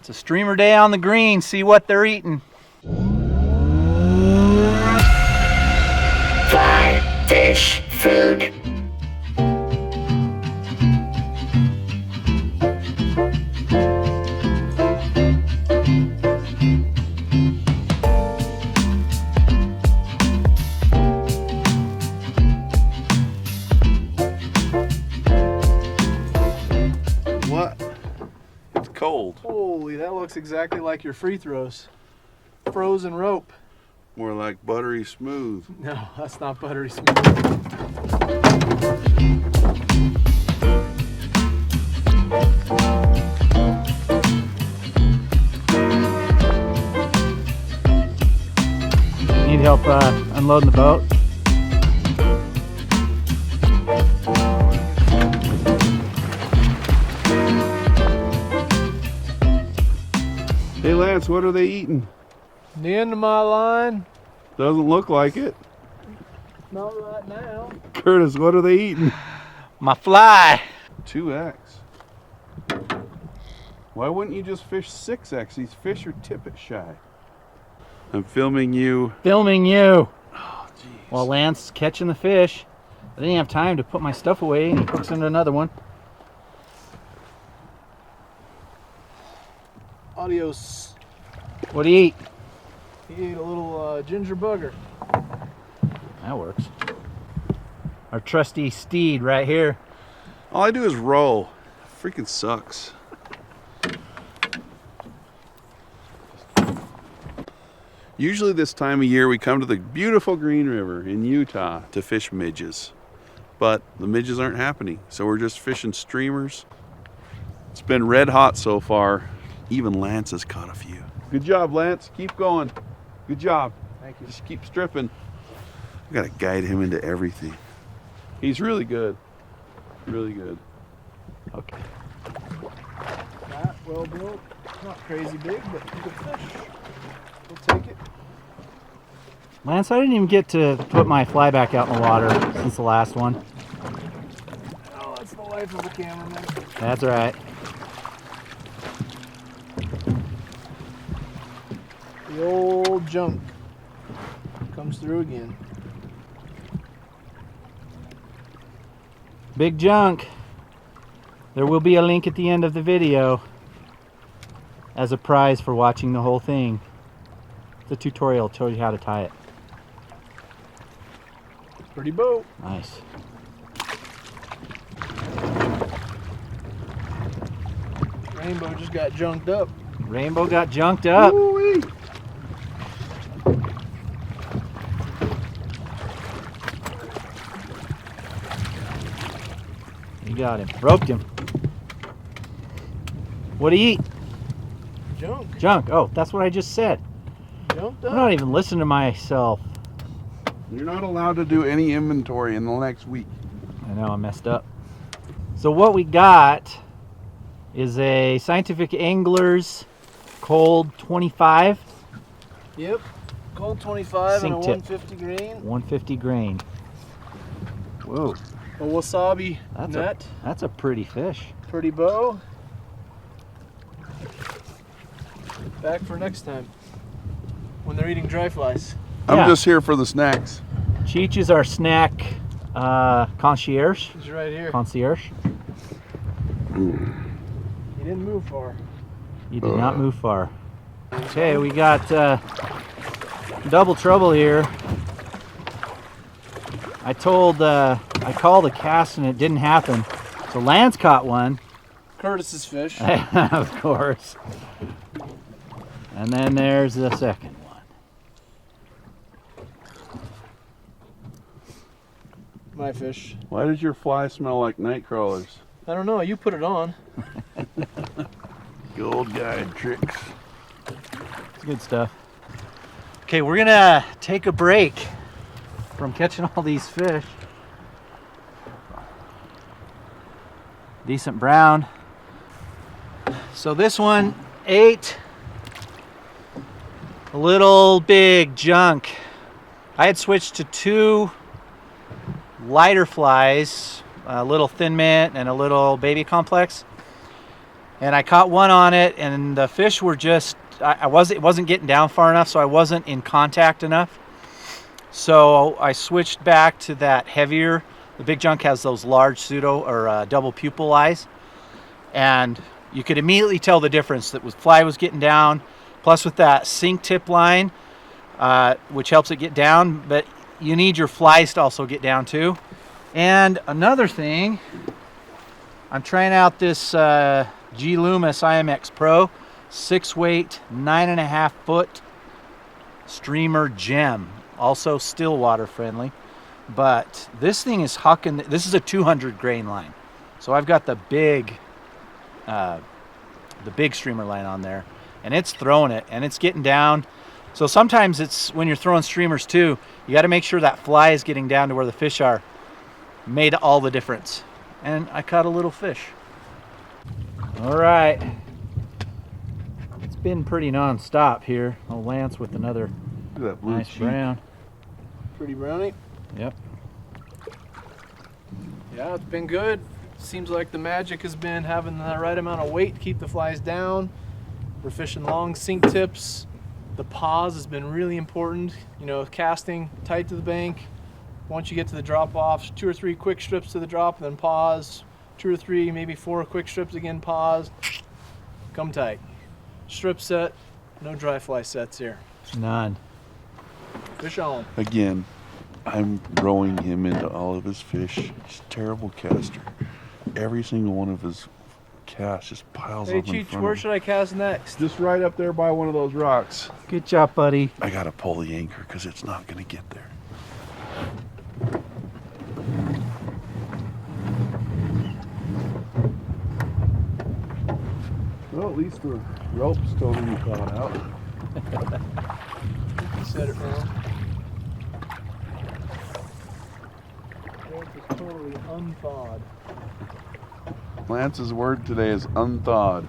It's a streamer day on the green. See what they're eating. Fly, fish, food. What? It's cold. Holy, that looks exactly like your free throws. Frozen rope. More like buttery smooth. No, that's not buttery smooth. Need help unloading the boat? Hey Lance, what are they eating? The end of my line. Doesn't look like it. Not right now. Curtis, what are they eating? My fly. 2X. Why wouldn't you just fish 6X? These fish are tippet shy. I'm filming you. Filming you. Oh, jeez. While Lance is catching the fish. I didn't have time to put my stuff away, and he hooks into another one. Adios. What do you eat? He ate a little ginger bugger. That works. Our trusty steed right here. All I do is roll. Freaking sucks. Usually this time of year we come to the beautiful Green River in Utah to fish midges. But the midges aren't happening, so we're just fishing streamers. It's been red hot so far. Even Lance has caught a few. Good job, Lance. Keep going. Good job. Thank you. Just keep stripping. I gotta guide him into everything. He's really good. Really good. Okay. Flat, well built. Not crazy big, but good fish. We'll take it. Lance, I didn't even get to put my fly back out in the water since the last one. Oh, that's the life of a cameraman. That's right. The old junk comes through again. Big junk. There will be a link at the end of the video as a prize for watching the whole thing. The tutorial shows you how to tie it. Pretty boat. Nice. Rainbow just got junked up. Rainbow got junked up. Woo-wee. You got him. Roped him. What do you eat? Junk. Junk. Oh, that's what I just said. Junked I'm up. not even listening to myself. You're not allowed to do any inventory in the next week. I know I messed up. So what we got is a Scientific Anglers Cold 25. Yep. Cold 25 and a Sink tip. 150 grain. 150 grain. Whoa. A wasabi That's net. That's a pretty fish. Pretty bow. Back for next time when they're eating dry flies. I'm Yeah. just here for the snacks. Cheech is our snack concierge. He's right here. Concierge. He didn't move far. You did not move far. Okay, we got double trouble here. I called a cast and it didn't happen. So Lance caught one. Curtis's fish. Of course. And then there's the second one. My fish. Why does your fly smell like night crawlers? I don't know. You put it on. Gold guide tricks. It's good stuff. Okay, we're gonna take a break from catching all these fish. Decent brown. So this one ate a little big junk. I had switched to 2 lighter flies, a little thin mint and a little baby complex. And I caught one on it, and the fish were just, it wasn't getting down far enough, so I wasn't in contact enough. So I switched back to that heavier. The Big Junk has those large pseudo or double pupil eyes, and you could immediately tell the difference. That fly was getting down, plus with that sink tip line, which helps it get down, but you need your flies to also get down too. And another thing, I'm trying out this G Loomis IMX Pro 6-weight 9.5 foot streamer gem, also still water friendly, but this thing is hucking. This is a 200 grain line, so I've got the big streamer line on there, and it's throwing it and it's getting down. So sometimes it's, when you're throwing streamers too, you got to make sure that fly is getting down to where the fish are. Made all the difference. And I caught a little fish. All right, it's been pretty non-stop here. Oh, Lance with another Look at that blue nice cheek. brown. Pretty brownie. Yep. Yeah, it's been good. Seems like the magic has been having the right amount of weight to keep the flies down. We're fishing long sink tips. The pause has been really important. You know, casting tight to the bank. Once you get to the drop offs, 2 or 3 quick strips to the drop, then pause. 2 or 3, maybe 4 quick strips again, pause. Come tight. Strip set, no dry fly sets here. None. Fish on. Again, I'm rowing him into all of his fish. He's a terrible caster. Every single one of his casts just piles Hey up in Cheech, front where of him. should I cast next? Just right up there by one of those rocks. Good job, buddy. I gotta pull the anchor because it's not gonna get there. Well, at least the rope's totally caught out. Set it wrong. Rope is totally unthawed. Lance's word today is unthawed.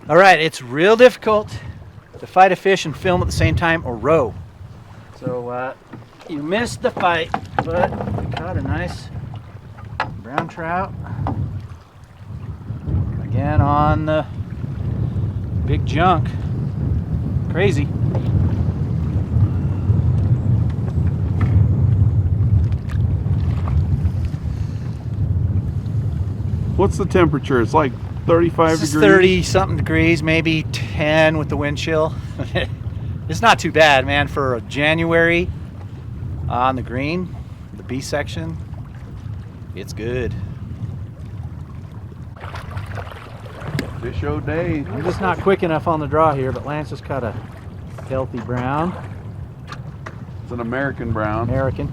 All right, it's real difficult to fight a fish and film at the same time or row. So you missed the fight, but we caught a nice brown trout. Again on the Big Junk. Crazy. What's the temperature? It's like 35 This is degrees. 30 something degrees, maybe 10 with the wind chill. It's not too bad, man, for January on the green, the B section. It's good. Fish O'Day. I'm just not quick enough on the draw here, but Lance just caught a healthy brown. It's an American brown. American.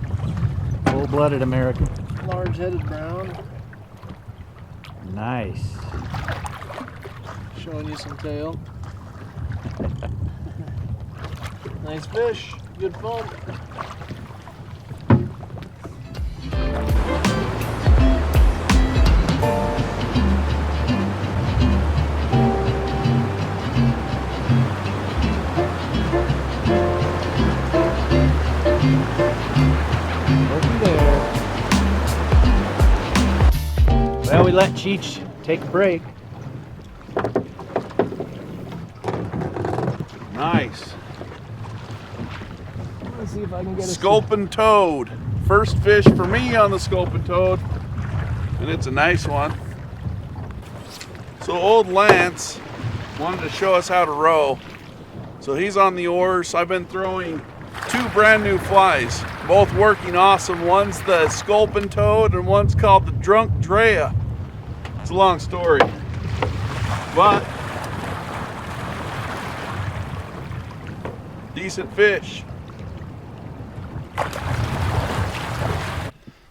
Full-blooded American. Large-headed brown. Nice. Showing you some tail. Nice fish. Good fun. Looky there. Well, we let Cheech take a break. Nice. Let's see if I can get a Sculpin toad. First fish for me on the sculpin toad. And it's a nice one. So old Lance wanted to show us how to row. So he's on the oars. I've been throwing 2 brand new flies, both working awesome. One's the sculpin toad and one's called the drunk Drea. It's a long story, but decent fish.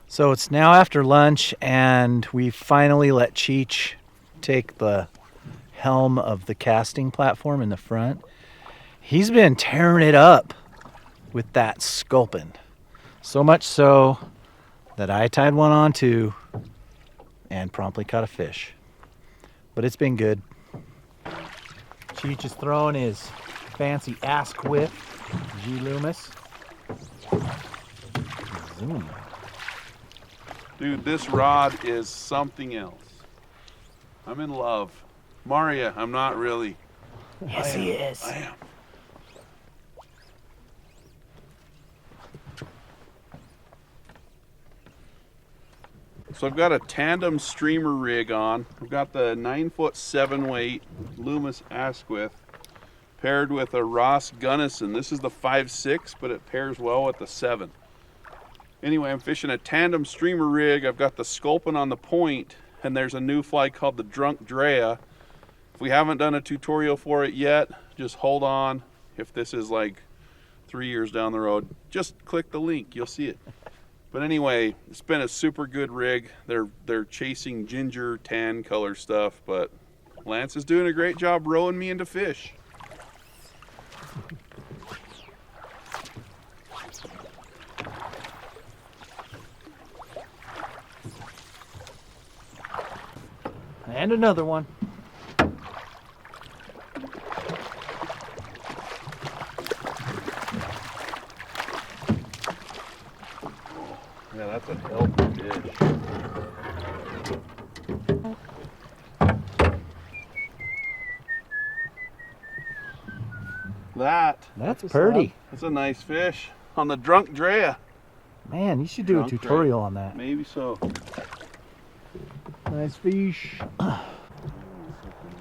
So it's now after lunch, and we finally let Cheech take the helm of the casting platform in the front. He's been tearing it up with that sculpin. So much so that I tied one on too and promptly caught a fish. But it's been good. Cheech is throwing his fancy ask whip, G Loomis. Zoom. Dude, this rod is something else. I'm in love. Maria, I'm not really. Yes, he is. I am. So I've got a tandem streamer rig on. I've got the 9-foot 7-weight Loomis Asquith paired with a Ross Gunnison. This is the 5.6, but it pairs well with the 7. Anyway, I'm fishing a tandem streamer rig. I've got the sculpin on the point, and there's a new fly called the Drunk Drea. If we haven't done a tutorial for it yet, just hold on. If this is like 3 years down the road, just click the link, you'll see it. But anyway, it's been a super good rig. They're chasing ginger tan color stuff, but Lance is doing a great job rowing me into fish. And another one. Yeah, that's a healthy fish. That's pretty. That's a nice fish on the Drunk Drea. Man, you should do a Drunk tutorial on that. Maybe so. Nice fish.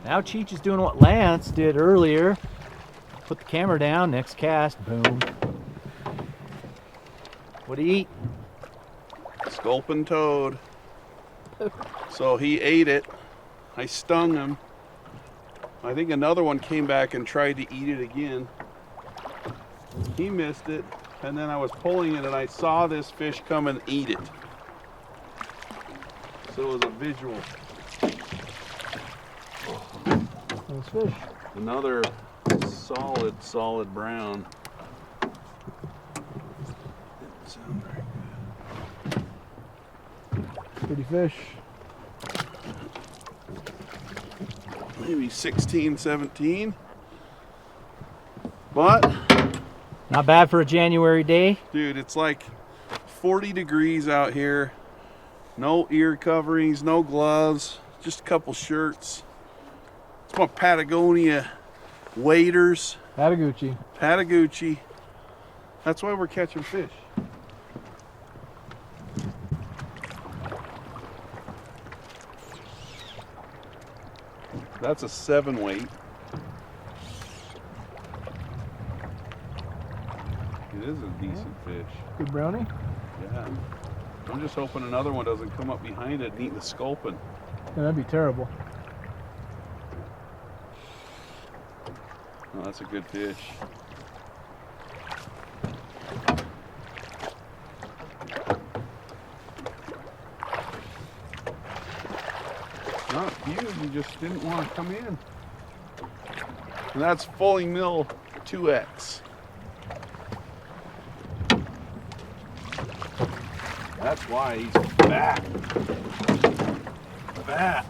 Now Cheech is doing what Lance did earlier. Put the camera down, next cast, boom. What'd he eat? Sculpin toad. So he ate it. I stung him. I think another one came back and tried to eat it again. He missed it, and then I was pulling it and I saw this fish come and eat it. So it was a visual. Nice fish. Another solid brown. Didn't sound very good. Pretty fish. Maybe 16, 17. But, Not bad for a January day. dude, it's like 40 degrees out here. No ear coverings, no gloves, just a couple shirts. It's my Patagonia waders. Patagucci. That's why we're catching fish. That's a 7-weight. It is a decent fish. Good brownie. Yeah. I'm just hoping another one doesn't come up behind it and eat the sculpin. Yeah, that'd be terrible. Oh, that's a good fish. Not huge, he just didn't want to come in. And that's fully mill 2X. That's why he's back. Back.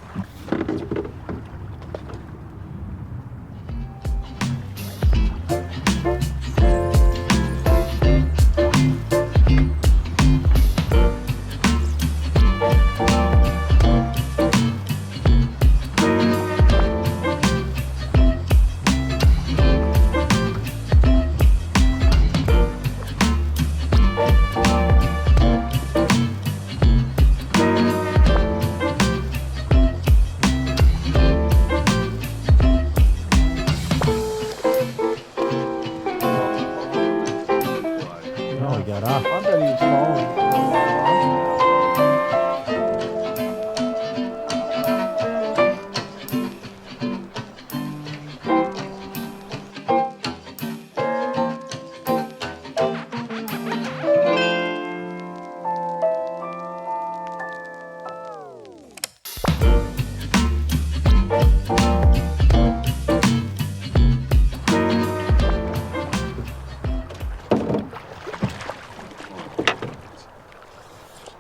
Oh, he got off. I bet he was falling.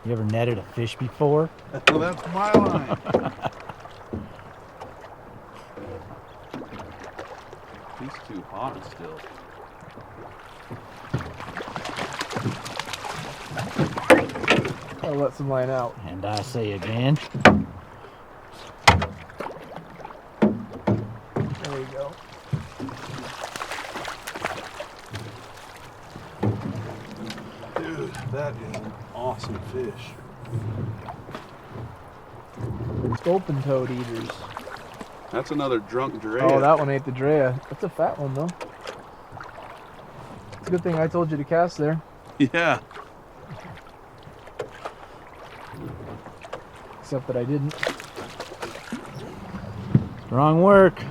You ever netted a fish before? Well, that's my line. He's too hot still. I'll let some line out. And I say again. There you go. Dude, that is an awesome fish. Sculpin toad eaters. That's another drunk dray. Oh, that one ate the Drea. That's a fat one, though. It's a good thing I told you to cast there. Yeah. Except that I didn't. Wrong work.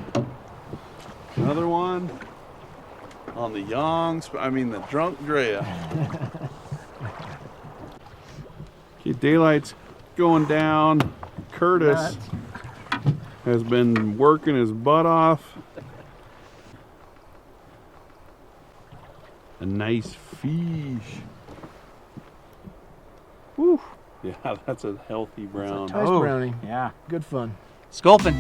Another one on the the drunk drea. Okay, daylight's going down. Curtis has been working his butt off. A nice fish. Woo. Yeah, that's a healthy brown. Nice brownie. Yeah. Good fun. Sculpin.